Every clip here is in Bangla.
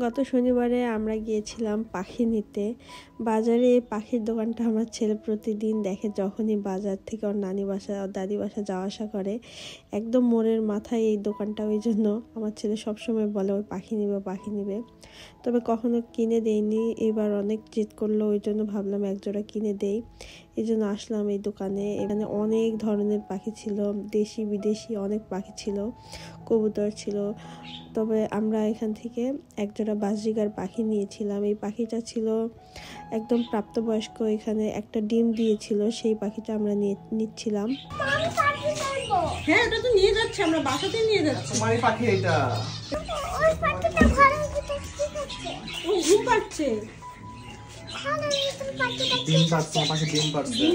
গত শনিবারে আমরা গিয়েছিলাম পাখি নিতে বাজারে। পাখির দোকানটা আমার ছেলে প্রতিদিন দেখে, যখনই বাজার থেকে ওর নানি বাসা ওর দাদি বাসা যাওয়া আসা করে। একদম মোড়ের মাথায় এই দোকানটা, ওই জন্য আমার ছেলে সবসময় বলে ওই পাখি নিবে। তবে কখনো কিনে দেয়নি, এবার অনেক জেদ করলো, ওই জন্য ভাবলাম একজোড়া কিনে দেই। এই জন্য আসলাম এই দোকানে। এখানে অনেক ধরনের পাখি ছিল, দেশি বিদেশি অনেক পাখি ছিল, কবুতর ছিল। তবে আমরা এখান থেকে একজোড়া বাজরিগার পাখি নিয়েছিলাম। এই পাখিটা ছিল একদম প্রাপ্তবয়স্ক, এখানে একটা ডিম দিয়েছিল, সেই পাখিটা আমরা নিচ্ছিলাম। হ্যাঁ, এটা তো নিয়ে যাচ্ছে, আমরা বাসাতেই নিয়ে যাচ্ছি। তোমারই পাখি এটা। ওই পাখিটা ঘরের ভিতর কি করছে? ও ঘুম পাচ্ছে। ডিম পাচ্ছে, পাখি ডিম পাচ্ছে।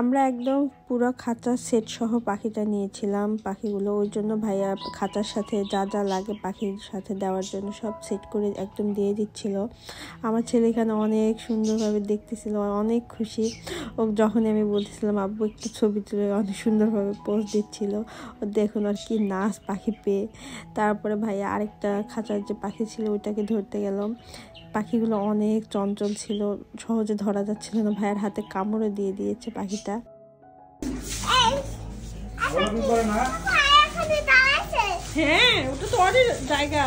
আমরা একদম পুরো খাঁচার সেট সহ পাখিটা নিয়েছিলাম। পাখিগুলো ওই জন্য ভাইয়া খাঁচার সাথে যা যা লাগে পাখির সাথে দেওয়ার জন্য সব সেট করে একদম দিয়ে দিচ্ছিল। আমার ছেলে এখানে অনেক সুন্দরভাবে দেখতেছিল, অনেক খুশি। ও যখন আমি বলতেছিলাম আব্বু একটু ছবি তুলে, অনেক সুন্দরভাবে পোজ দিচ্ছিল। ও দেখুন আর কি নাচ পাখি পেয়ে। তারপরে ভাইয়া আরেকটা খাঁচার যে পাখি ছিল ওইটাকে ধরতে গেলাম। পাখিগুলো অনেক চঞ্চল ছিল, সহজে ধরা যাচ্ছিল না। ভাইয়ের হাতে কামড়ে দিয়ে দিয়েছে পাখিটা। হ্যাঁ, ওটা তো ওদের জায়গা,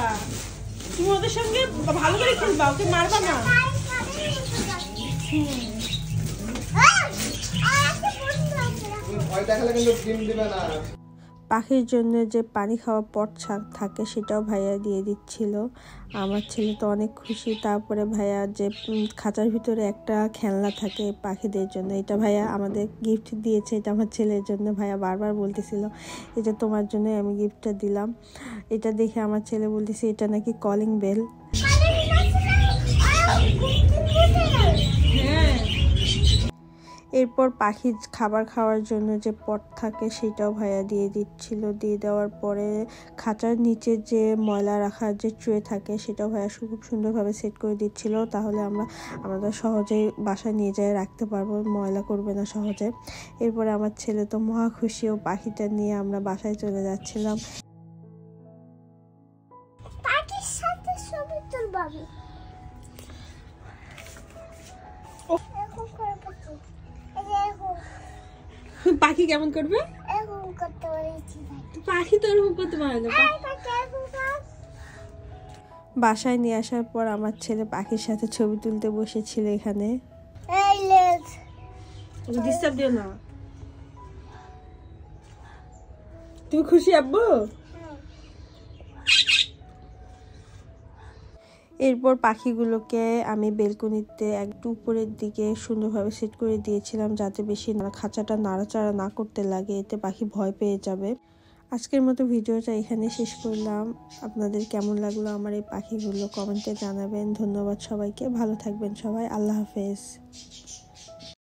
তুমি ওদের সঙ্গে ভালো করে খেলবা, ওকে মারবা না। ভয় দেখালে কিন্তু ডিম দিবে না। পাখির জন্য যে পানি খাওয়া পট থাকে সেটাও ভাইয়া দিয়ে দিচ্ছিল। আমার ছেলে তো অনেক খুশি। তারপরে ভাইয়া যে খাঁচার ভিতরে একটা খেলনা থাকে পাখিদের জন্য, এটা ভাইয়া আমাদের গিফট দিয়েছে। এটা আমার ছেলের জন্য, ভাইয়া বারবার বলতেছিল এটা তোমার জন্য আমি গিফটটা দিলাম। এটা দেখে আমার ছেলে বলতেছে এটা নাকি কলিং বেল। এরপর পাখির খাবার খাওয়ার জন্য যে পট থাকে সেটাও ভাইয়া দিয়ে দিচ্ছিল। দিয়ে দেওয়ার পরে খাঁচার নিচে যে ময়লা রাখার যে ট্রে থাকে সেটাও ভাইয়া খুব সুন্দরভাবে সেট করে দিচ্ছিল। তাহলে আমরা সহজেই বাসায় নিয়ে যেয়ে রাখতে পারবো, ময়লা করবে না সহজে। এরপরে আমার ছেলে তো মহা খুশি, ও পাখিটা নিয়ে আমরা বাসায় চলে যাচ্ছিলাম। পাখির সাথে ছবি তুলবাবি। পাখি কেমন করবে? পাখি তো এরকম করতে পারে না। বাসায় নিয়ে আসার পর আমার ছেলে পাখির সাথে ছবি তুলতে বসেছিল এখানে। ডিস্টার্ব দিও না। তুমি খুশি আব্বু? এরপর পাখিগুলোকে আমি বেলকনিতে একটু উপরের দিকে সুন্দরভাবে সেট করে দিয়েছিলাম, যাতে বেশি খাঁচাটা নাড়াচাড়া না করতে লাগে, এতে পাখি ভয় পেয়ে যাবে। আজকের মতো ভিডিওটা এখানে শেষ করলাম। আপনাদের কেমন লাগলো আমার এই পাখিগুলো কমেন্টে জানাবেন। ধন্যবাদ সবাইকে, ভালো থাকবেন সবাই, আল্লাহ হাফেজ।